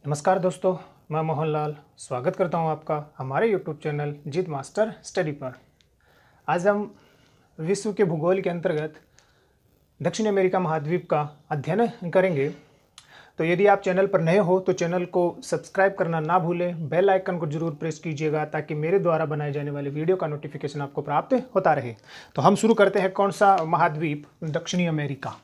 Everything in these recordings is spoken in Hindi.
नमस्कार दोस्तों, मैं मोहनलाल स्वागत करता हूं आपका हमारे YouTube चैनल जीत मास्टर स्टडी पर। आज हम विश्व के भूगोल के अंतर्गत दक्षिण अमेरिका महाद्वीप का अध्ययन करेंगे। तो यदि आप चैनल पर नए हो तो चैनल को सब्सक्राइब करना ना भूलें, बेल आइकन को जरूर प्रेस कीजिएगा ताकि मेरे द्वारा बनाए जाने वाले वीडियो का नोटिफिकेशन आपको प्राप्त होता रहे। तो हम शुरू करते हैं। कौन सा महाद्वीप? दक्षिणी अमेरिका।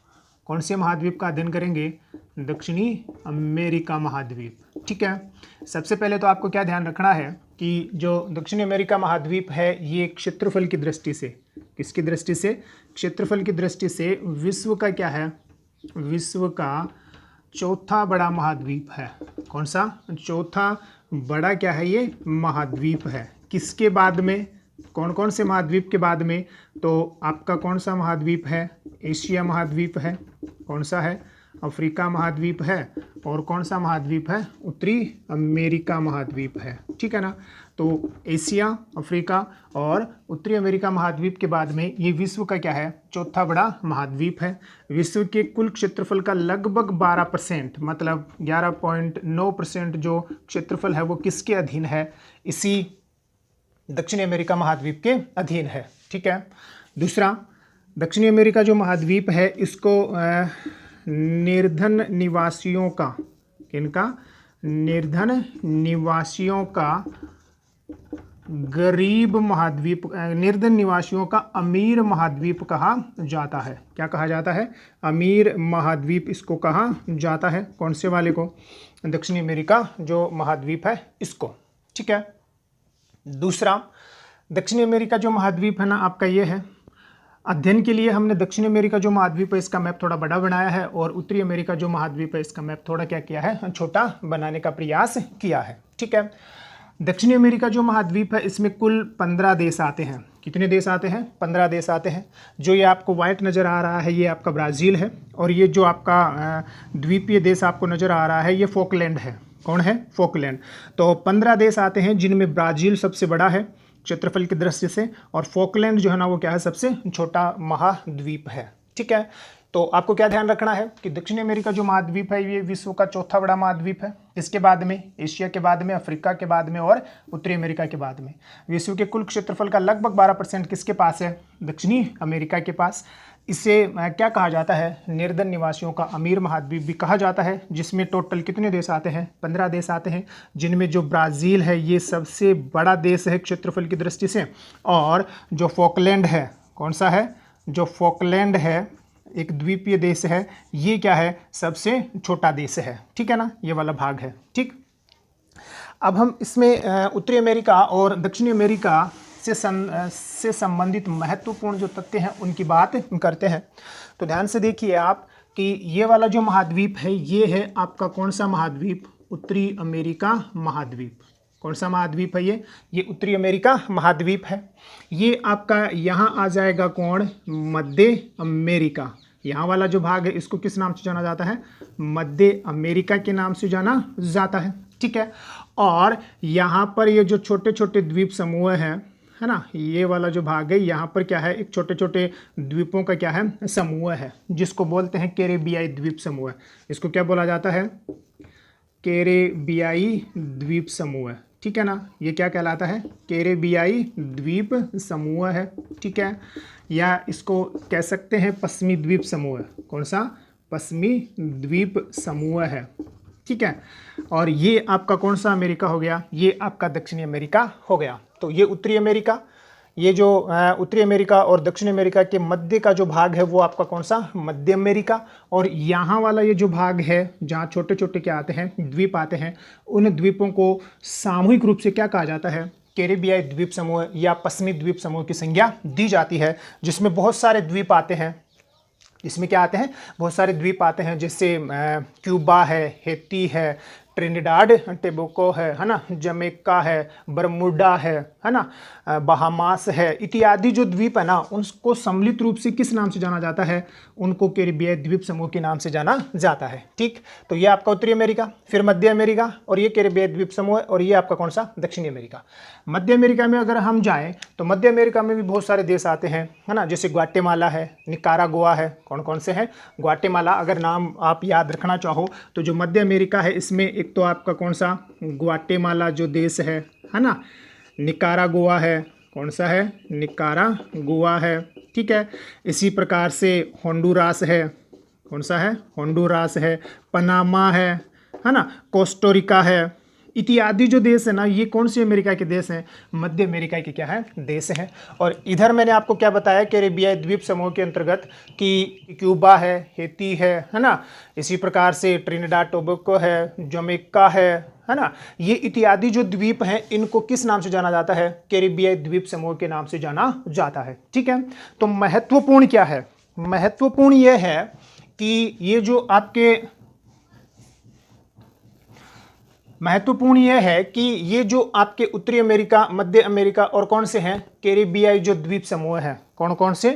कौन से महाद्वीप का अध्ययन करेंगे? दक्षिणी अमेरिका महाद्वीप। ठीक है, सबसे पहले तो आपको क्या ध्यान रखना है कि जो दक्षिणी अमेरिका महाद्वीप है ये क्षेत्रफल की दृष्टि से, किसकी दृष्टि से? क्षेत्रफल की दृष्टि से विश्व का क्या है? विश्व का चौथा बड़ा महाद्वीप है। कौन सा? चौथा बड़ा क्या है? ये महाद्वीप है। किसके बाद में? कौन कौन से महाद्वीप के बाद में? तो आपका कौन सा महाद्वीप है? एशिया महाद्वीप है। कौन सा है? अफ्रीका महाद्वीप है। और कौन सा महाद्वीप है? उत्तरी अमेरिका महाद्वीप है। ठीक है ना। तो एशिया, अफ्रीका और उत्तरी अमेरिका महाद्वीप के बाद में ये विश्व का क्या है? चौथा बड़ा महाद्वीप है। विश्व के कुल क्षेत्रफल का लगभग 12%, मतलब 11.9% जो क्षेत्रफल है वो किसके अधीन है? इसी दक्षिणी अमेरिका महाद्वीप के अधीन है। ठीक है। दूसरा, दक्षिणी अमेरिका जो महाद्वीप है इसको निर्धन निवासियों का, किनका? निर्धन निवासियों का गरीब महाद्वीप, निर्धन निवासियों का अमीर महाद्वीप कहा जाता है। क्या कहा जाता है? अमीर महाद्वीप इसको कहा जाता है। कौन से वाले को? दक्षिणी अमेरिका जो महाद्वीप है इसको। ठीक है। दूसरा, दक्षिणी अमेरिका जो महाद्वीप है ना आपका ये है। अध्ययन के लिए हमने दक्षिण अमेरिका जो महाद्वीप है इसका मैप थोड़ा बड़ा बनाया है और उत्तरी अमेरिका जो महाद्वीप है इसका मैप थोड़ा क्या किया है? छोटा बनाने का प्रयास किया है। ठीक है। दक्षिणी अमेरिका जो महाद्वीप है इसमें कुल 15 देश आते हैं। कितने देश आते हैं? 15 देश आते हैं। जो ये आपको व्हाइट नज़र आ रहा है ये आपका ब्राज़ील है और ये जो आपका द्वीपीय देश आपको नज़र आ रहा है ये फोकलैंड है। कौन है? फोकलैंड। तो 15 देश आते हैं जिनमें ब्राज़ील सबसे बड़ा है क्षेत्रफल की दृष्टि से और फोकलैंड जो है ना वो क्या है? सबसे छोटा महाद्वीप है। ठीक है। तो आपको क्या ध्यान रखना है कि दक्षिण अमेरिका जो महाद्वीप है ये विश्व का चौथा बड़ा महाद्वीप है। इसके बाद में एशिया के बाद में, अफ्रीका के बाद में और उत्तरी अमेरिका के बाद में। विश्व के कुल क्षेत्रफल का लगभग 12% किसके पास है? दक्षिणी अमेरिका के पास। इसे क्या कहा जाता है? निर्धन निवासियों का अमीर महाद्वीप भी कहा जाता है। जिसमें टोटल कितने देश आते हैं? 15 देश आते हैं, जिनमें जो ब्राज़ील है ये सबसे बड़ा देश है क्षेत्रफल की दृष्टि से। और जो फोकलैंड है, कौन सा है? जो फोकलैंड है एक द्वीपीय देश है, ये क्या है? सबसे छोटा देश है। ठीक है ना, ये वाला भाग है। ठीक। अब हम इसमें उत्तरी अमेरिका और दक्षिणी अमेरिका से संबंधित महत्वपूर्ण जो तथ्य हैं उनकी बात करते हैं। तो ध्यान से देखिए आप कि ये वाला जो महाद्वीप है ये है आपका कौन सा महाद्वीप? उत्तरी अमेरिका महाद्वीप। कौन सा महाद्वीप है ये उत्तरी अमेरिका महाद्वीप है। ये आपका यहाँ आ जाएगा कौन? मध्य अमेरिका। यहाँ वाला जो भाग है इसको किस नाम से जाना जाता है? मध्य अमेरिका के नाम से जाना जाता है। ठीक है। और यहाँ पर ये जो छोटे छोटे द्वीप समूह हैं, है ना, ये वाला जो भाग है यहाँ पर क्या है? एक छोटे छोटे द्वीपों का क्या है? समूह है, जिसको बोलते हैं कैरेबियाई द्वीप समूह। इसको क्या बोला जाता है? कैरेबियाई द्वीप समूह। ठीक है ना, ये क्या कहलाता है? कैरेबियाई द्वीप समूह है। ठीक है। या इसको कह सकते हैं पश्चिमी द्वीप समूह। कौन सा? पश्चिमी द्वीप समूह है। ठीक है। और ये आपका कौन सा अमेरिका हो गया? ये आपका दक्षिणी अमेरिका हो गया। तो ये उत्तरी अमेरिका, ये जो उत्तरी अमेरिका और दक्षिण अमेरिका के मध्य का जो भाग है वो आपका कौन सा? मध्य अमेरिका। और यहाँ वाला ये जो भाग है जहाँ छोटे छोटे क्या आते हैं? द्वीप आते हैं। उन द्वीपों को सामूहिक रूप से क्या कहा जाता है? कैरेबियाई द्वीप समूह या पश्चिमी द्वीप समूह की संज्ञा दी जाती है, जिसमें बहुत सारे द्वीप आते हैं। इसमें क्या आते हैं? बहुत सारे द्वीप आते हैं, जैसे क्यूबा है, हेती है, ट्रिनिडाड टेबोको है ना, जमैका है, बरमुडा है ना, बहामास है, इत्यादि जो द्वीप है ना उनको सम्मिलित रूप से किस नाम से जाना जाता है? उनको कैरिबियाई द्वीप समूह के नाम से जाना जाता है। ठीक। तो ये आपका उत्तरी अमेरिका, फिर मध्य अमेरिका और ये कैरिबियाई द्वीप समूह है, और ये आपका कौन सा? दक्षिणी अमेरिका। मध्य अमेरिका में अगर हम जाएं तो मध्य अमेरिका में भी बहुत सारे देश आते हैं, है ना, जैसे ग्वाटेमाला है, निकारागुआ है। कौन कौन से हैं? ग्वाटेमाला। अगर नाम आप याद रखना चाहो तो जो मध्य अमेरिका है इसमें एक तो आपका कौन सा ग्वाटेमाला जो देश है ना, निकारागुआ है, कौन सा है, निकारागुआ है, ठीक है। इसी प्रकार से होंडुरास है, कौन सा है, होंडुरास है, पनामा है ना, कोस्टोरिका है, इत्यादि जो देश है ना, ये कौन से अमेरिका के देश हैं, मध्य अमेरिका के क्या है, देश हैं। और इधर मैंने आपको क्या बताया, कैरेबियाई द्वीप समूह के अंतर्गत कि क्यूबा है, हेती है ना, इसी प्रकार से ट्रिनिडाड टोबैगो है, जमैका है ना, ये इत्यादि जो द्वीप हैं इनको किस नाम से जाना जाता है, कैरेबियाई द्वीप समूह के नाम से जाना जाता है, ठीक है। तो महत्वपूर्ण क्या है, महत्वपूर्ण यह है कि ये जो आपके महत्वपूर्ण यह है कि ये जो आपके उत्तरी अमेरिका, मध्य अमेरिका और कौन से हैं, कैरेबियाई जो द्वीप समूह है, कौन कौन से,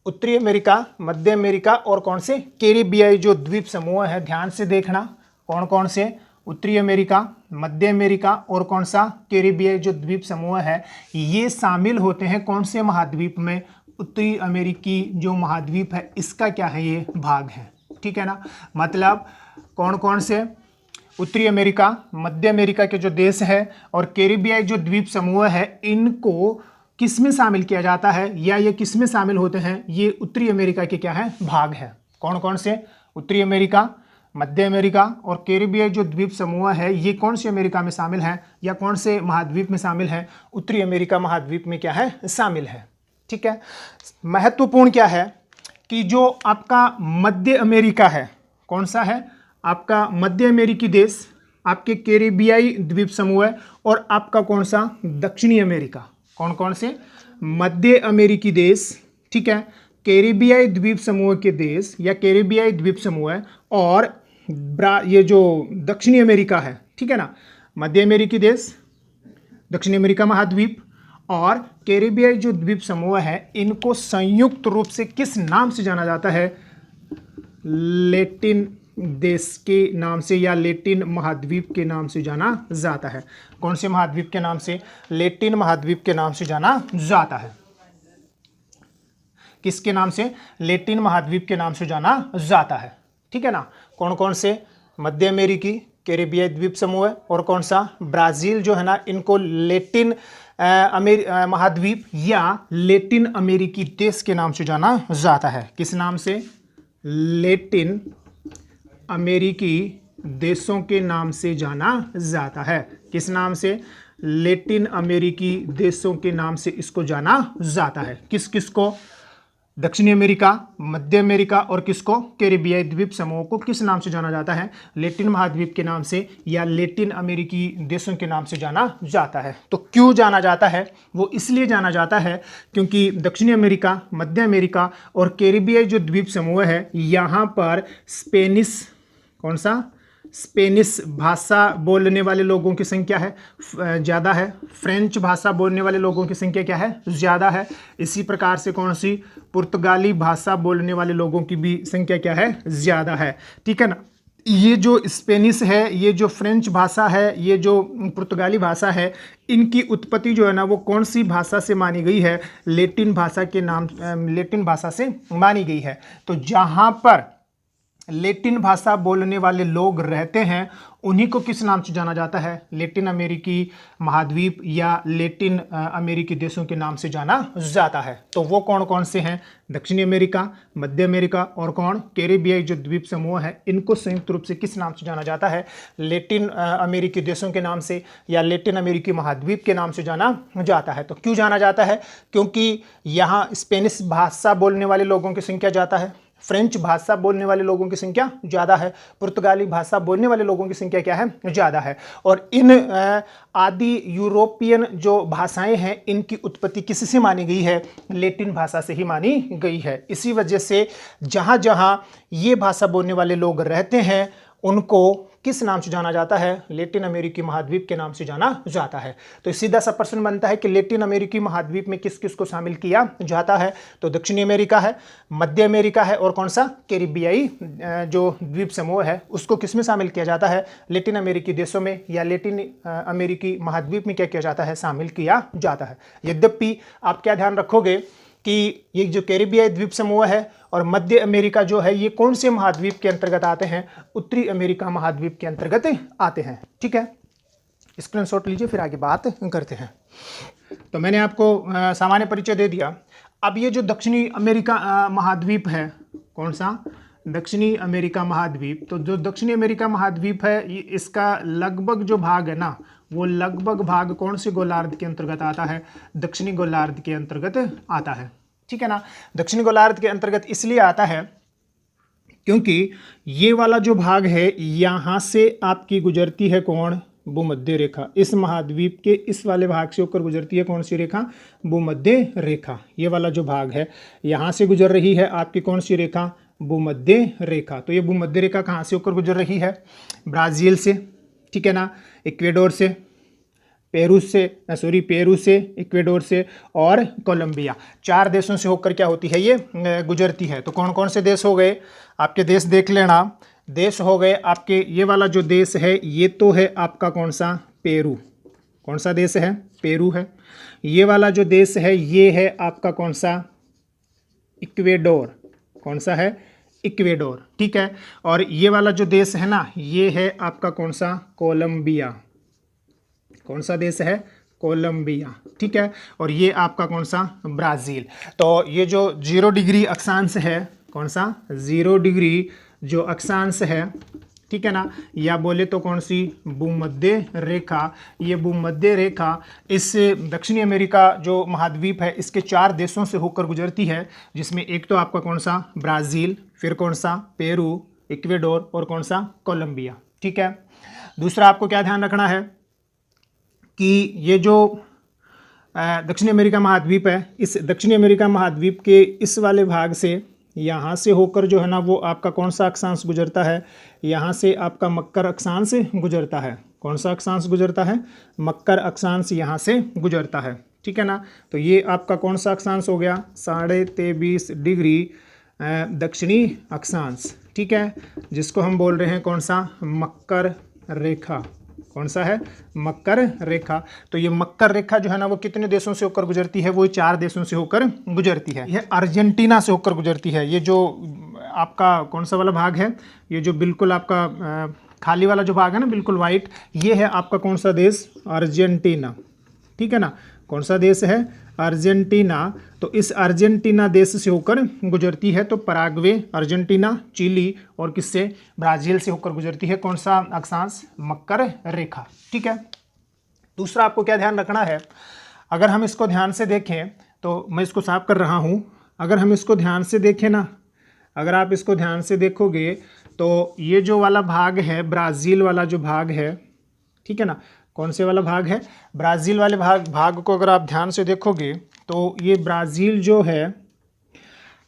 उत्तरी अमेरिका, मध्य अमेरिका और कौन से, कैरेबियाई जो द्वीप समूह है, ध्यान से देखना कौन कौन से, उत्तरी अमेरिका, मध्य अमेरिका और कौन सा, कैरेबियाई जो द्वीप समूह है, ये शामिल होते हैं कौन से महाद्वीप में, उत्तरी अमेरिकी जो महाद्वीप है इसका क्या है, ये भाग है, ठीक है ना। मतलब कौन कौन से, उत्तरी अमेरिका, मध्य अमेरिका के जो देश है और कैरेबियाई जो द्वीप समूह है, इनको किस में शामिल किया जाता है या ये किस में शामिल होते हैं, ये उत्तरी अमेरिका के क्या है, भाग है। कौन कौन से, उत्तरी अमेरिका, मध्य अमेरिका और कैरेबियाई जो द्वीप समूह है, ये कौन से अमेरिका में शामिल है या कौन से महाद्वीप में शामिल है, उत्तरी अमेरिका महाद्वीप में क्या है, शामिल है, ठीक है। महत्वपूर्ण क्या है कि जो आपका मध्य अमेरिका है, कौन सा है, आपका मध्य अमेरिकी देश, आपके कैरेबियाई द्वीप समूह है और आपका कौन सा, दक्षिणी अमेरिका, कौन कौन से, मध्य अमेरिकी देश, ठीक है, कैरेबियाई द्वीप समूह के देश या कैरेबियाई द्वीप समूह है और ये जो दक्षिणी अमेरिका है, ठीक है ना, मध्य अमेरिकी देश, दक्षिणी अमेरिका महाद्वीप और कैरेबियाई जो द्वीप समूह है, इनको संयुक्त रूप से किस नाम से जाना जाता है, लैटिन देश के नाम से या लैटिन महाद्वीप के नाम से जाना जाता है। कौन से महाद्वीप के नाम से, लैटिन महाद्वीप के नाम से जाना जाता है। किसके नाम से, लैटिन महाद्वीप के नाम से जाना जाता है, ठीक है ना। कौन कौन से, मध्य अमेरिकी, कैरेबियाई द्वीप समूह है और कौन सा, ब्राज़ील जो है ना, इनको लैटिन महाद्वीप या लैटिन अमेरिकी देश के नाम से जाना जाता है। किस नाम से, लैटिन अमेरिकी देशों के नाम से जाना जाता है। किस नाम से, लैटिन अमेरिकी देशों के नाम से इसको जाना जाता है। किस किस को, दक्षिणी अमेरिका, मध्य अमेरिका और किसको, कैरेबियाई द्वीप समूह को किस नाम से जाना जाता है, लैटिन महाद्वीप के नाम से या लैटिन अमेरिकी देशों के नाम से जाना जाता है। तो क्यों जाना जाता है, वो इसलिए जाना जाता है क्योंकि दक्षिणी अमेरिका, मध्य अमेरिका और कैरेबियाई जो द्वीप समूह है, यहाँ पर स्पेनिश, कौन सा, स्पेनिश भाषा बोलने वाले लोगों की संख्या है ज़्यादा है, फ्रेंच भाषा बोलने वाले लोगों की संख्या क्या है, ज़्यादा है। इसी प्रकार से कौन सी, पुर्तगाली भाषा बोलने वाले लोगों की भी संख्या क्या है, ज़्यादा है, ठीक है ना। ये जो स्पेनिश है, ये जो फ्रेंच भाषा है, ये जो पुर्तगाली भाषा है, इनकी उत्पत्ति जो है ना वो कौन सी भाषा से मानी गई है, लैटिन भाषा के नाम, लैटिन भाषा से मानी गई है। तो जहाँ पर लैटिन भाषा बोलने वाले लोग रहते हैं उन्हीं को किस नाम से जाना जाता है, लैटिन अमेरिकी महाद्वीप या लैटिन अमेरिकी देशों के नाम से जाना जाता है। तो वो कौन कौन से हैं, दक्षिणी अमेरिका, मध्य अमेरिका और कौन, कैरेबियाई जो द्वीप समूह है, इनको संयुक्त रूप से किस नाम से जाना जाता है, लैटिन अमेरिकी देशों के नाम से या लैटिन अमेरिकी महाद्वीप के नाम से जाना जाता है। तो क्यों जाना जाता है, क्योंकि यहाँ स्पेनिश भाषा बोलने वाले लोगों की संख्या ज़्यादा है, फ्रेंच भाषा बोलने वाले लोगों की संख्या ज़्यादा है, पुर्तगाली भाषा बोलने वाले लोगों की संख्या क्या है, ज़्यादा है। और इन आदि यूरोपियन जो भाषाएं हैं इनकी उत्पत्ति किससे मानी गई है, लैटिन भाषा से ही मानी गई है। इसी वजह से जहाँ जहाँ ये भाषा बोलने वाले लोग रहते हैं उनको किस नाम से जाना जाता है, लैटिन अमेरिकी महाद्वीप के नाम से जाना जाता है। तो सीधा सा प्रश्न बनता है कि लैटिन अमेरिकी महाद्वीप में किस किस को शामिल किया जाता है, तो दक्षिणी अमेरिका है, मध्य अमेरिका है और कौन सा, कैरेबियाई जो द्वीप समूह है उसको किस में शामिल किया जाता है, लैटिन अमेरिकी देशों में या लैटिन अमेरिकी महाद्वीप में क्या किया जाता है, शामिल किया जाता है। यद्यपि आप क्या ध्यान रखोगे कि ये जो कैरिबियाई द्वीप समूह है और मध्य अमेरिका जो है ये कौन से महाद्वीप के अंतर्गत आते हैं, उत्तरी अमेरिका महाद्वीप के अंतर्गत आते हैं। ठीक है, स्क्रीनशॉट लीजिए, फिर आगे बात करते हैं। तो मैंने आपको सामान्य परिचय दे दिया। अब ये जो दक्षिणी अमेरिका महाद्वीप है, कौन सा, दक्षिणी अमेरिका महाद्वीप, तो जो दक्षिणी अमेरिका महाद्वीप है ये इसका लगभग जो भाग है ना, वो लगभग भाग कौन से गोलार्ध के अंतर्गत आता है, दक्षिणी गोलार्ध के अंतर्गत आता है। ठीक है ना, दक्षिणी गोलार्ध के अंतर्गत इसलिए आता है क्योंकि ये वाला जो भाग है यहाँ से आपकी गुजरती है कौन, भूमध्य रेखा। इस महाद्वीप के इस वाले भाग से होकर गुजरती है कौन सी रेखा, भूमध्य रेखा। ये वाला जो भाग है यहाँ से गुजर रही है आपकी कौन सी रेखा, भूमध्य रेखा। तो ये भूमध्य रेखा कहाँ से होकर गुजर रही है, ब्राज़ील से, ठीक है ना, इक्वेडोर से, पेरू से, इक्वेडोर से और कोलंबिया, 4 देशों से होकर क्या होती है ये गुजरती है। तो कौन कौन से देश हो गए आपके, देश देख लेना। देश हो गए आपके, ये वाला जो देश है ये तो है आपका कौन सा, पेरू। कौन सा देश है, पेरू है। ये वाला जो देश है ये है आपका कौन सा, इक्वेडोर। कौन सा है, इक्वेडोर। ठीक है, और ये वाला जो देश है ना ये है आपका कौन सा, कोलंबिया। कौन सा देश है, कोलंबिया। ठीक है, और ये आपका कौन सा, ब्राज़ील। तो ये जो 0 डिग्री अक्षांश है, कौन सा, 0 डिग्री जो अक्षांश है, ठीक है ना, या बोले तो कौन सी, भूमध्य रेखा। ये भूमध्य रेखा इस दक्षिणी अमेरिका जो महाद्वीप है इसके 4 देशों से होकर गुजरती है, जिसमें एक तो आपका कौन सा, ब्राज़ील, फिर कौन सा, पेरू, इक्वेडोर और कौन सा, कोलंबिया। ठीक है, दूसरा आपको क्या ध्यान रखना है कि ये जो दक्षिणी अमेरिका महाद्वीप है, इस दक्षिणी अमेरिका महाद्वीप के इस वाले भाग से यहाँ से होकर जो है ना वो आपका कौन सा अक्षांश गुजरता है, यहाँ से आपका मकर अक्षांश गुजरता है। कौन सा अक्षांश गुजरता है, मकर अक्षांश यहाँ से गुजरता है। ठीक है ना, तो ये आपका कौन सा अक्षांश हो गया, 23.5 डिग्री दक्षिणी अक्षांश। ठीक है, जिसको हम बोल रहे हैं कौन सा, मकर रेखा। कौन सा है, मकर रेखा। तो ये मकर रेखा जो है ना वो कितने देशों से होकर गुजरती है, वो 4 देशों से होकर गुजरती है। यह अर्जेंटीना से होकर गुजरती है। ये जो आपका कौन सा वाला भाग है, ये जो बिल्कुल आपका खाली वाला जो भाग है ना, बिल्कुल वाइट, ये है आपका कौन सा देश, अर्जेंटीना। ठीक है ना, कौन सा देश है, अर्जेंटीना। तो इस अर्जेंटीना देश से होकर गुजरती है। तो पराग्वे, अर्जेंटीना, चिली और किससे, ब्राज़ील से होकर गुजरती है कौन सा अक्षांश, मकर रेखा। ठीक है, दूसरा आपको क्या ध्यान रखना है, अगर हम इसको ध्यान से देखें, तो मैं इसको साफ कर रहा हूँ, अगर हम इसको ध्यान से देखें ना, अगर आप इसको ध्यान से देखोगे तो ये जो वाला भाग है, ब्राज़ील वाला जो भाग है, ठीक है ना, कौन से वाला भाग है, ब्राज़ील वाले भाग को अगर आप ध्यान से देखोगे तो ये ब्राज़ील जो है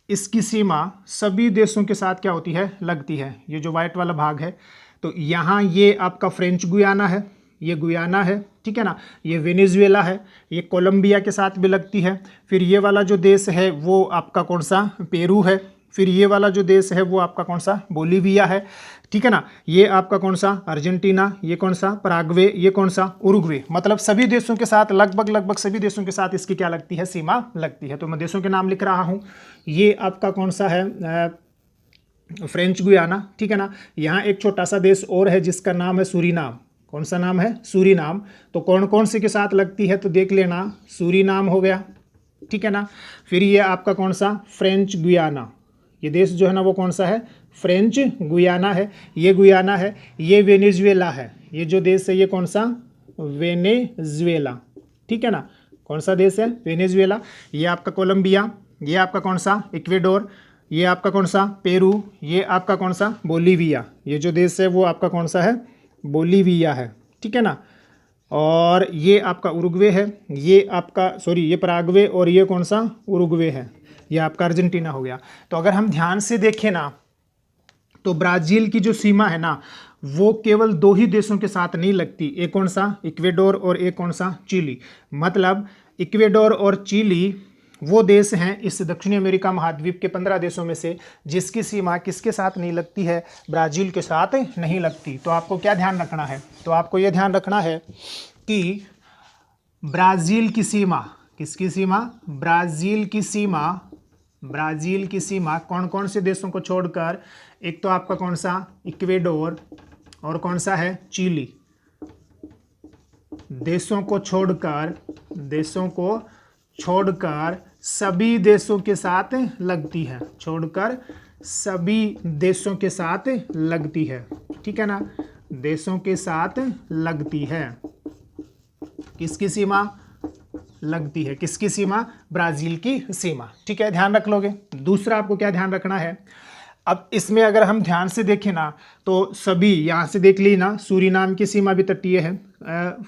इसकी सीमा सभी देशों के साथ क्या होती है, लगती है। ये जो वाइट वाला भाग है, तो यहाँ ये आपका फ्रेंच गुयाना है, ये गुयाना है, ठीक है ना, ये वेनेजुएला है, ये कोलंबिया के साथ भी लगती है। फिर ये वाला जो देश है वो आपका कौन सा, पेरू है। फिर ये वाला जो देश है वो आपका कौन सा, बोलीविया है। ठीक है ना, ये आपका कौन सा, अर्जेंटीना, ये कौन सा, पराग्वे, ये कौन सा, उरुग्वे। मतलब सभी देशों के साथ लगभग सभी देशों के साथ इसकी क्या लगती है, सीमा लगती है। तो मैं देशों के नाम लिख रहा हूँ। ये आपका कौन सा है, फ्रेंच गुयाना। ठीक है ना, यहाँ एक छोटा सा देश और है जिसका नाम है सूरीनाम। कौन सा नाम है, सूरीनाम। तो कौन कौन से के साथ लगती है तो देख लेना, सूरीनाम हो गया, ठीक है ना। फिर ये आपका कौन सा, फ्रेंच गुयाना। ये देश जो है ना वो कौन सा है, फ्रेंच गुयाना है। ये गुयाना है, ये वेनेजुएला है। ये जो देश है ये कौन सा, वेनेजुएला। ठीक है ना, कौन सा देश है, वेनेजुएला। ये आपका कोलंबिया, ये आपका कौन सा, इक्वेडोर, ये आपका कौन सा, पेरू, ये आपका कौन सा, बोलीविया। ये जो देश है वो आपका कौन सा है, बोलीविया है। ठीक है ना, और ये आपका उरुग्वे है, ये आपका ये पराग्वे, और ये कौन सा, उरुग्वे है। ये आपका अर्जेंटीना हो गया। तो अगर हम ध्यान से देखें ना तो ब्राज़ील की जो सीमा है ना वो केवल 2 ही देशों के साथ नहीं लगती। एक कौन सा, इक्वेडोर, और एक कौन सा, चिली। मतलब इक्वेडोर और चिली वो देश हैं इस दक्षिणी अमेरिका महाद्वीप के 15 देशों में से जिसकी सीमा किसके साथ नहीं लगती है, ब्राज़ील के साथ नहीं लगती। तो आपको क्या ध्यान रखना है, तो आपको ये ध्यान रखना है कि ब्राज़ील की सीमा किसकी सीमा? ब्राज़ील की सीमा। ब्राज़ील की सीमा कौन कौन से देशों को छोड़कर? एक तो आपका कौन सा? इक्वेडोर, और कौन सा है? चिली। देशों को छोड़कर सभी देशों के साथ लगती है। छोड़कर सभी देशों के साथ लगती है, ठीक है ना? देशों के साथ लगती है। किसकी सीमा लगती है? किसकी सीमा? ब्राज़ील की सीमा, ठीक है, ध्यान रख लोगे। दूसरा आपको क्या ध्यान रखना है? अब इसमें अगर हम ध्यान से देखें ना तो सभी यहाँ से देख ली ना, सूरीनाम की सीमा भी तटीय है,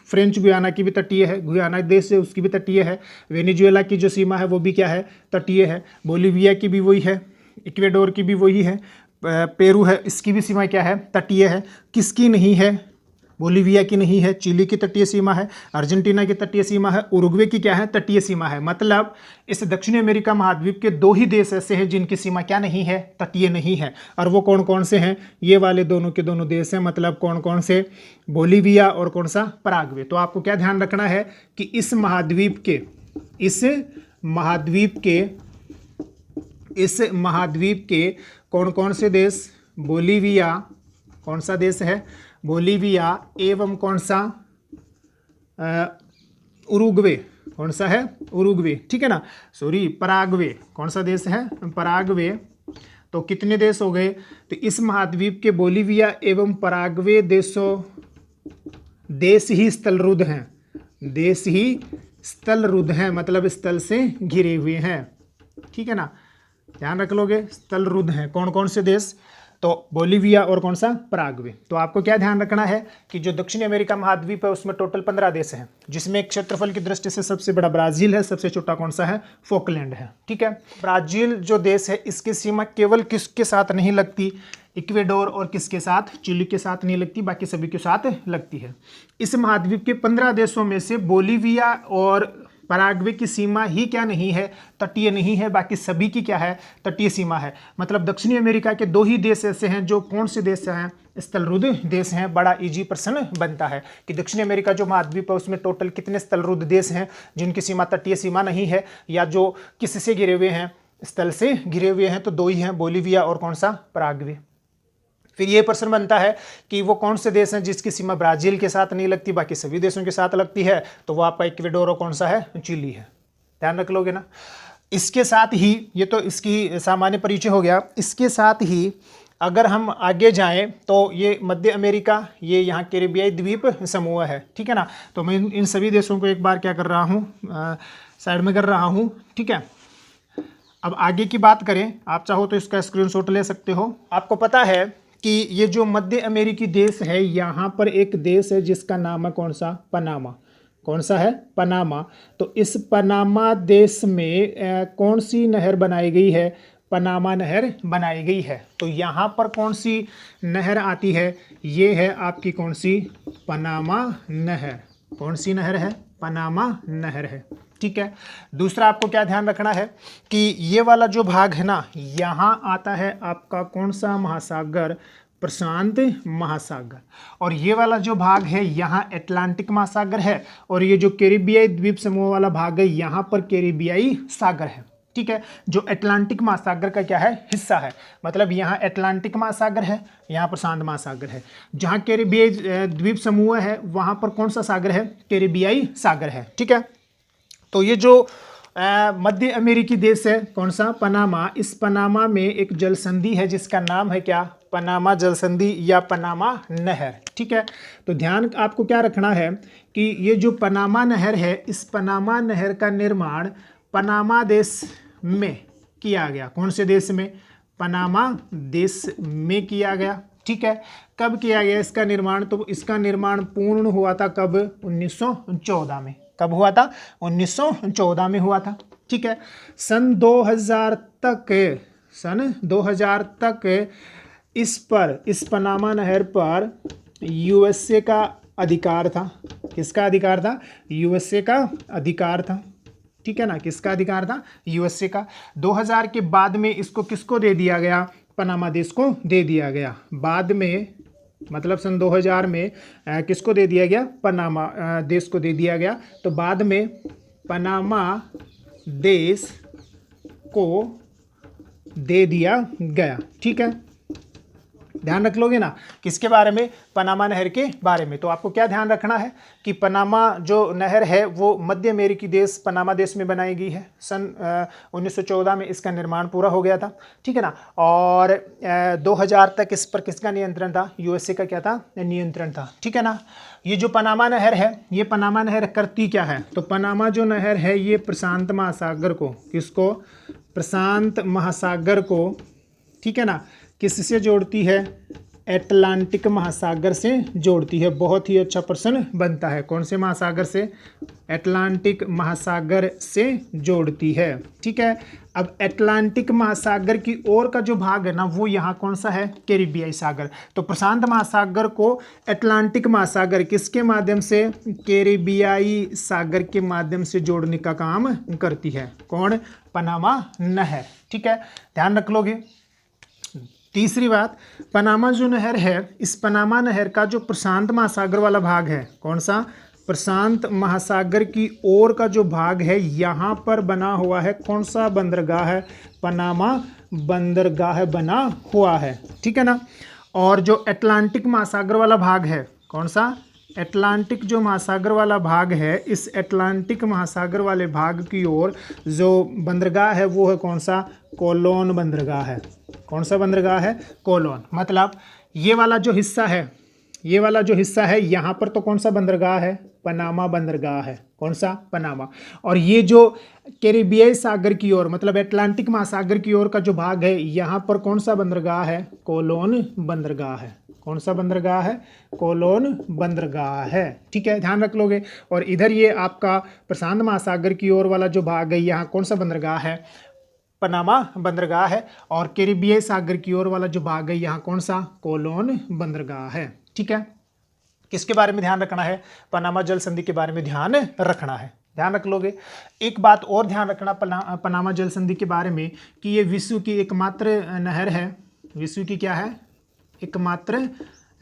फ्रेंच गुयाना की भी तटीय है, गुयाना देश है उसकी भी तटीय है, वेनेजुएला की जो सीमा है वो भी क्या है? तटीय है, बोलीविया की भी वही है, इक्वेडोर की भी वही है, पेरू है इसकी भी सीमा क्या है? तटीय है। किसकी नहीं है? बोलीविया की नहीं है, चिली की तटीय सीमा है, अर्जेंटीना की तटीय सीमा है, उरुग्वे की क्या है? तटीय सीमा है। मतलब इस दक्षिणी अमेरिका महाद्वीप के 2 ही देश ऐसे हैं जिनकी सीमा क्या नहीं है? तटीय नहीं है। और वो कौन कौन से हैं? ये वाले दोनों के दोनों देश हैं। मतलब कौन कौन से? बोलीविया और कौन सा? पराग्वे। तो आपको क्या ध्यान रखना है कि इस महाद्वीप के कौन कौन से देश? बोलीविया, कौन सा देश है? बोलीविया, एवं कौन सा? उरुग्वे। कौन सा है? उरुग्वे, ठीक है ना? Sorry, Paraguay. कौन सा देश है? पराग्वे। तो कितने देश हो गए? तो इस महाद्वीप के बोलीविया एवं पराग्वे देश ही स्थलरुद्ध हैं। देश ही स्थलरुद्ध हैं, मतलब स्थल से घिरे हुए हैं, ठीक है ना? ध्यान रख लोगे, स्थलरुद्ध हैं। कौन कौन से देश? तो बोलीविया और कौन सा? पराग्वे। तो आपको क्या ध्यान रखना है कि जो दक्षिणी अमेरिका महाद्वीप है उसमें टोटल 15 देश हैं, जिसमें क्षेत्रफल की दृष्टि से सबसे बड़ा ब्राजील है, सबसे छोटा कौन सा है? फॉकलैंड है, ठीक है। ब्राजील जो देश है इसकी सीमा केवल किसके साथ नहीं लगती? इक्वेडोर और किसके साथ? चिली के साथ नहीं लगती, बाकी सभी के साथ लगती है। इस महाद्वीप के 15 देशों में से बोलीविया और पराग्वे की सीमा ही क्या नहीं है? तटीय नहीं है, बाकी सभी की क्या है? तटीय सीमा है। मतलब दक्षिणी अमेरिका के 2 ही देश ऐसे हैं जो कौन से देश हैं? स्थलरुद्ध देश हैं। बड़ा इजी प्रश्न बनता है कि दक्षिणी अमेरिका जो महाद्वीप है उसमें टोटल कितने स्थलरुद्ध देश हैं जिनकी सीमा तटीय सीमा नहीं है, या जो किससे घिरे हुए हैं? स्थल से घिरे हुए हैं। तो 2 ही हैं, बोलीविया और कौन सा? पराग्वे। फिर ये प्रश्न बनता है कि वो कौन से देश हैं जिसकी सीमा ब्राजील के साथ नहीं लगती, बाकी सभी देशों के साथ लगती है? तो वो आपका इक्वेडोर और कौन सा है? चिली है। ध्यान रख लोगे ना। इसके साथ ही, ये तो इसकी सामान्य परिचय हो गया। इसके साथ ही अगर हम आगे जाएं तो ये मध्य अमेरिका, ये यहाँ कैरिबियाई द्वीप समूह है, ठीक है ना? तो मैं इन सभी देशों को एक बार क्या कर रहा हूँ? साइड में कर रहा हूँ, ठीक है। अब आगे की बात करें, आप चाहो तो इसका स्क्रीनशॉट ले सकते हो। आपको पता है कि ये जो मध्य अमेरिकी देश है, यहाँ पर एक देश है जिसका नाम है कौन सा? पनामा। कौन सा है? पनामा। तो इस पनामा देश में कौन सी नहर बनाई गई है? पनामा नहर बनाई गई है। तो यहाँ पर कौन सी नहर आती है? ये है आपकी कौन सी? पनामा नहर। कौन सी नहर है? पनामा नहर है, ठीक है। दूसरा आपको क्या ध्यान रखना है कि ये वाला जो भाग है ना, यहाँ आता है आपका कौन सा महासागर? प्रशांत महासागर। और ये वाला जो भाग है यहाँ अटलांटिक महासागर है, और ये जो कैरिबियाई द्वीप समूह वाला भाग है यहाँ पर कैरिबियाई सागर है, ठीक है, जो अटलांटिक महासागर का क्या है? हिस्सा है। मतलब यहाँ अटलांटिक महासागर है, यहाँ प्रशांत महासागर है। जहाँ कैरिबियाई द्वीप समूह है वहाँ पर कौन सा सागर है? कैरिबियाई सागर है, ठीक है। तो ये जो मध्य अमेरिकी देश है कौन सा? पनामा। इस पनामा में एक जल संधि है जिसका नाम है क्या? पनामा जल संधि या पनामा नहर, ठीक है। तो ध्यान आपको क्या रखना है कि ये जो पनामा नहर है, इस पनामा नहर का निर्माण पनामा देश में किया गया। कौन से देश में? पनामा देश में किया गया, ठीक है। कब किया गया इसका निर्माण? तो इसका निर्माण पूर्ण हुआ था कब? 1914 में। कब हुआ था? 1914 में हुआ था, ठीक है। सन 2000 तक इस पनामा नहर पर यूएसए का अधिकार था। किसका अधिकार था? यूएसए का अधिकार था, ठीक है ना। किसका अधिकार था? यूएसए का। 2000 के बाद में इसको किसको दे दिया गया? पनामा देश को दे दिया गया। बाद में मतलब सन 2000 में किसको दे दिया गया? पनामा देश को दे दिया गया। तो बाद में पनामा देश को दे दिया गया। ठीक है, ध्यान रख लोगे ना, किसके बारे में? पनामा नहर के बारे में। तो आपको क्या ध्यान रखना है कि पनामा जो नहर है वो मध्य अमेरिकी देश पनामा देश में बनाई गई है। सन 1914 में इसका निर्माण पूरा हो गया था। ठीक है ना, और 2000 तक इस पर किसका नियंत्रण था? यूएसए का क्या था? नियंत्रण था। ठीक है ना, ये जो पनामा नहर है, ये पनामा नहर करती क्या है? तो पनामा जो नहर है ये प्रशांत महासागर को, किसको? प्रशांत महासागर को, ठीक है ना, किससे जोड़ती है? अटलांटिक महासागर से जोड़ती है। बहुत ही अच्छा प्रश्न बनता है। कौन से महासागर से? अटलांटिक महासागर से जोड़ती है। ठीक है, अब अटलांटिक महासागर की ओर का जो भाग है ना, वो यहाँ कौन सा है? कैरिबियाई सागर। तो प्रशांत महासागर को अटलांटिक महासागर किसके माध्यम से? कैरिबियाई सागर के माध्यम से जोड़ने का काम करती है। कौन? पनामा नहर। ठीक है, ध्यान रख लोगे। तीसरी बात, पनामा जो नहर है, इस पनामा नहर का जो प्रशांत महासागर वाला भाग है, कौन सा? प्रशांत महासागर की ओर का जो भाग है, यहाँ पर बना हुआ है कौन सा बंदरगाह है? पनामा बंदरगाह बना हुआ है। ठीक है ना, और जो अटलांटिक महासागर वाला भाग है, कौन सा? अटलांटिक जो महासागर वाला भाग है, इस अटलांटिक महासागर वाले भाग की ओर जो बंदरगाह है वो है कौन सा? कोलोन बंदरगाह है। कौन सा बंदरगाह है? कोलोन। मतलब ये वाला जो हिस्सा है, ये वाला जो हिस्सा है, यहाँ पर तो कौन सा बंदरगाह है? पनामा बंदरगाह है। कौन सा? पनामा। और ये जो कैरिबियाई सागर की ओर, मतलब अटलांटिक महासागर की ओर का जो भाग है, यहाँ पर कौन सा बंदरगाह है? कोलोन बंदरगाह है। कौन सा बंदरगाह है? कोलोन बंदरगाह है। ठीक है, ध्यान रख लोगे। और इधर ये आपका प्रशांत महासागर की ओर वाला जो भाग है, यहाँ कौन सा बंदरगाह है? पनामा बंदरगाह है। और कैरिबियाई सागर की ओर वाला जो भाग है, यहाँ कौन सा? कोलोन बंदरगाह है। ठीक है, किसके बारे में ध्यान रखना है? पनामा जल संधि के बारे में ध्यान रखना है। ध्यान रख लोगे। एक बात और ध्यान रखना पनामा जल संधि के बारे में कि ये विश्व की एकमात्र नहर है। विश्व की क्या है? एकमात्र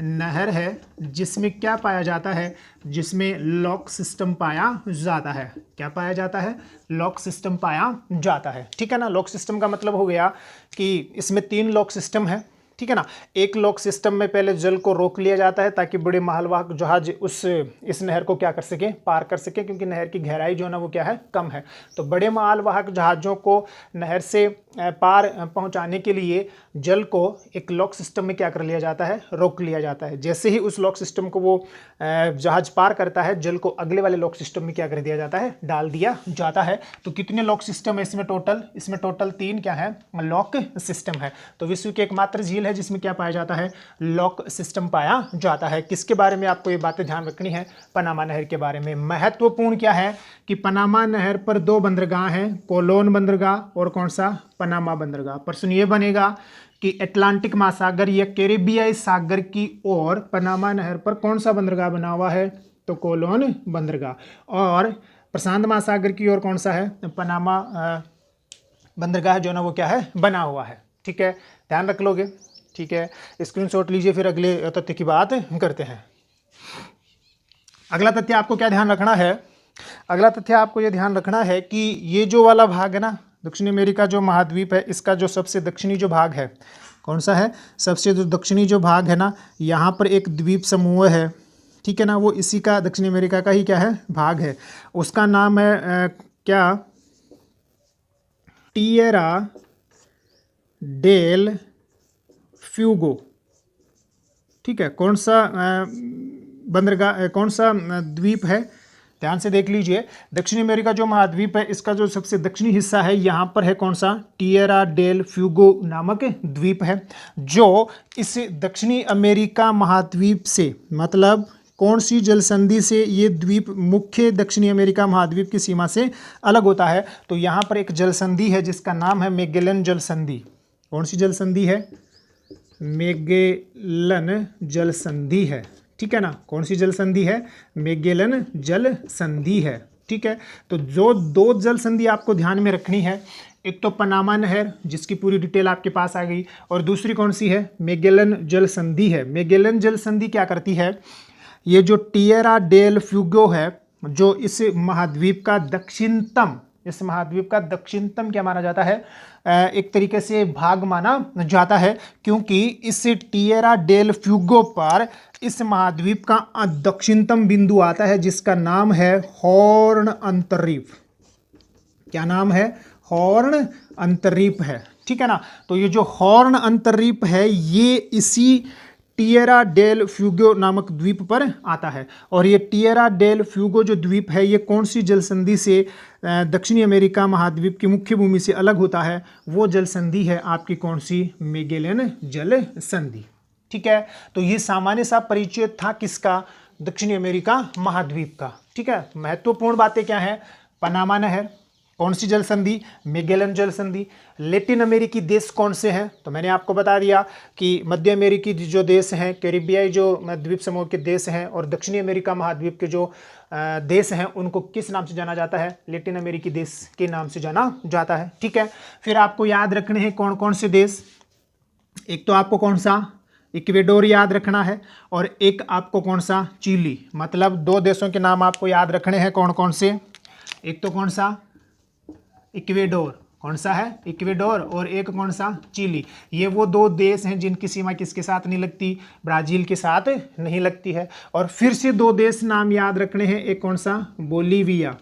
नहर है जिसमें क्या पाया जाता है? जिसमें लॉक सिस्टम पाया जाता है। क्या पाया जाता है? लॉक सिस्टम पाया जाता है। ठीक है ना, लॉक सिस्टम का मतलब हो गया कि इसमें 3 लॉक सिस्टम है। ठीक है ना, एक लॉक सिस्टम में पहले जल को रोक लिया जाता है ताकि बड़े मालवाहक जहाज इस नहर को क्या कर सके? पार कर सके, क्योंकि नहर की गहराई जो है ना वो क्या है? कम है। तो बड़े मालवाहक जहाज़ों को नहर से पार पहुंचाने के लिए जल को एक लॉक सिस्टम में क्या कर लिया जाता है? रोक लिया जाता है। जैसे ही उस लॉक सिस्टम को वो जहाज पार करता है, जल को अगले वाले लॉक सिस्टम में क्या कर दिया जाता है? डाल दिया जाता है। तो कितने लॉक सिस्टम है इसमें टोटल? इसमें टोटल 3 क्या है? लॉक सिस्टम है। तो विश्व की एकमात्र झील है जिसमें क्या पाया जाता है? लॉक सिस्टम पाया जाता है। किसके बारे में आपको ये बातें ध्यान रखनी है? पनामा नहर के बारे में। महत्वपूर्ण क्या है कि पनामा नहर पर 2 बंदरगाह हैं, कोलोन बंदरगाह और कौन सा? पनामा बंदरगाह। प्रश्न ये बनेगा कि अटलांटिक महासागर या कैरिबियाई सागर की ओर पनामा नहर पर कौन सा बंदरगाह बना हुआ है? तो कोलोन बंदरगाह। और प्रशांत महासागर की ओर कौन सा है? पनामा बंदरगाह जो ना वो क्या है? बना हुआ है। ठीक है, ध्यान रख लोगे। ठीक है, स्क्रीनशॉट लीजिए, फिर अगले तथ्य की बात करते हैं। अगला तथ्य आपको क्या ध्यान रखना है? अगला तथ्य आपको ये ध्यान रखना है कि ये जो वाला भाग है ना, दक्षिण अमेरिका जो महाद्वीप है, इसका जो सबसे दक्षिणी जो भाग है, कौन सा है? सबसे जो दक्षिणी जो भाग है ना, यहाँ पर एक द्वीप समूह है। ठीक है ना, वो इसी का दक्षिण अमेरिका का ही क्या है? भाग है। उसका नाम है क्या? Tierra del Fuego. ठीक है, कौन सा बंदरगाह, कौन सा द्वीप है? ध्यान से देख लीजिए। दक्षिण अमेरिका जो महाद्वीप है, इसका जो सबसे दक्षिणी हिस्सा है, यहाँ पर है कौन सा? टिएरा डेल फ्यूगो नामक द्वीप है, जो इस दक्षिणी अमेरिका महाद्वीप से, मतलब कौन सी जल संधि से ये द्वीप मुख्य दक्षिणी अमेरिका महाद्वीप की सीमा से अलग होता है? तो यहाँ पर एक जल संधि है जिसका नाम है मैगेलन जल संधि। कौन सी जल संधि है? मैगेलन जल संधि है। ठीक है ना, कौन सी जल संधि है? मैगेलन जल संधि है। ठीक है, तो जो 2 जल संधि आपको ध्यान में रखनी है, एक तो पनामा नहर जिसकी पूरी डिटेल आपके पास आ गई, और दूसरी कौन सी है? मैगेलन जल संधि है। मैगेलन जल संधि क्या करती है? ये जो टिएरा डेल फ्यूगो है, जो इस महाद्वीप का दक्षिणतम, इस महाद्वीप का दक्षिणतम क्या माना जाता है, एक तरीके से भाग माना जाता है, क्योंकि इस टिएरा डेल फ्यूगो पर इस महाद्वीप का दक्षिणतम बिंदु आता है जिसका नाम है हॉर्न अंतर्द्वीप। क्या नाम है? हॉर्न अंतर्द्वीप है, ठीक है ना। तो ये जो हॉर्न अंतर्द्वीप है ये इसी टिएरा डेल फ्यूगो नामक द्वीप पर आता है। और ये टिएरा डेल फ्यूगो जो द्वीप है ये कौन सी जल संधि से दक्षिणी अमेरिका महाद्वीप की मुख्य भूमि से अलग होता है? वो जल संधि है आपकी कौन सी? मैगेलन जल संधि, ठीक है। तो ये सामान्य सा परिचय था किसका? दक्षिणी अमेरिका महाद्वीप का, ठीक है। महत्वपूर्ण बातें क्या है? पनामा नहर, कौन सी जल संधि? मैगेलन जल संधि। लैटिन अमेरिकी देश कौन से हैं? तो मैंने आपको बता दिया कि मध्य अमेरिकी जो देश हैं, कैरिबियाई जो द्वीप समूह के देश हैं, और दक्षिणी अमेरिका महाद्वीप के जो देश हैं उनको किस नाम से जाना जाता है? लैटिन अमेरिकी देश के नाम से जाना जाता है, ठीक है। फिर आपको याद रखने हैं कौन कौन से देश। एक तो आपको कौन सा? इक्वेडोर याद रखना है, और एक आपको कौन सा? चिली। मतलब दो देशों के नाम आपको याद रखने हैं, कौन कौन से? एक तो कौन सा? इक्वेडोर। कौन सा है? इक्वेडोर। और एक कौन सा? चिली। ये वो दो देश हैं जिनकी सीमा किसके साथ नहीं लगती? ब्राजील के साथ नहीं लगती है। और फिर से दो देश नाम याद रखने हैं, एक कौन सा? बोलीविया।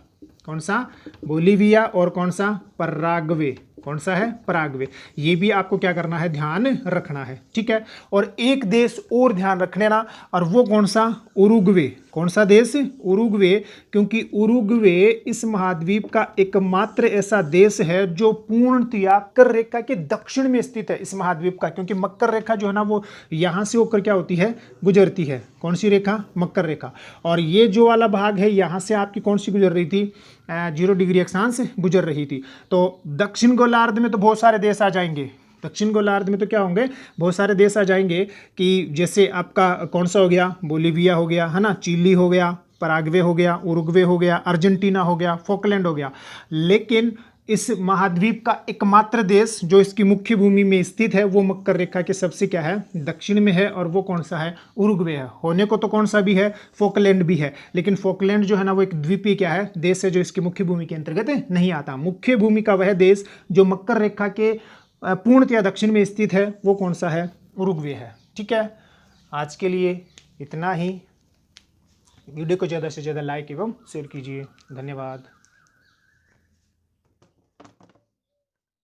कौन सा? बोलीविया। और कौन सा? पराग्वे। कौन सा है? पराग्वे। ये भी आपको क्या करना है? ध्यान रखना है, ठीक है। और एक देश और ध्यान रख लेना, और वो कौन सा? उरुग्वे। कौन सा देश? उरुग्वे। क्योंकि उरुग्वे इस महाद्वीप का एकमात्र ऐसा देश है जो पूर्णतया मकर रेखा के दक्षिण में स्थित है इस महाद्वीप का, क्योंकि मकर रेखा जो है ना वो यहाँ से होकर क्या होती है? गुजरती है। कौन सी रेखा? मकर रेखा। और ये जो वाला भाग है यहाँ से आपकी कौन सी गुजर रही थी? 0 डिग्री अक्षांश गुजर रही थी। तो दक्षिण गोलार्ध में तो बहुत सारे देश आ जाएंगे। दक्षिण गोलार्ध में तो क्या होंगे? बहुत सारे देश आ जाएंगे, कि जैसे आपका कौन सा हो गया? बोलीविया हो गया, है ना, चिली हो गया, पराग्वे हो गया, उरुग्वे हो गया, अर्जेंटीना हो गया, फॉकलैंड हो गया। लेकिन इस महाद्वीप का एकमात्र देश जो इसकी मुख्य भूमि में स्थित है वो मकर रेखा के सबसे क्या है? दक्षिण में है, और वो कौन सा है? उरुग्वे है। होने को तो कौन सा भी है? फॉकलैंड भी है, लेकिन फॉकलैंड जो है ना वो एक द्वीपीय क्या है? देश है, जो इसकी मुख्य भूमि के अंतर्गत नहीं आता। मुख्य भूमि का वह देश जो मकर रेखा के पूर्णतया दक्षिण में स्थित है वो कौन सा है? उरुग्वे है, ठीक है। आज के लिए इतना ही। वीडियो को ज़्यादा से ज़्यादा लाइक एवं शेयर कीजिए। धन्यवाद।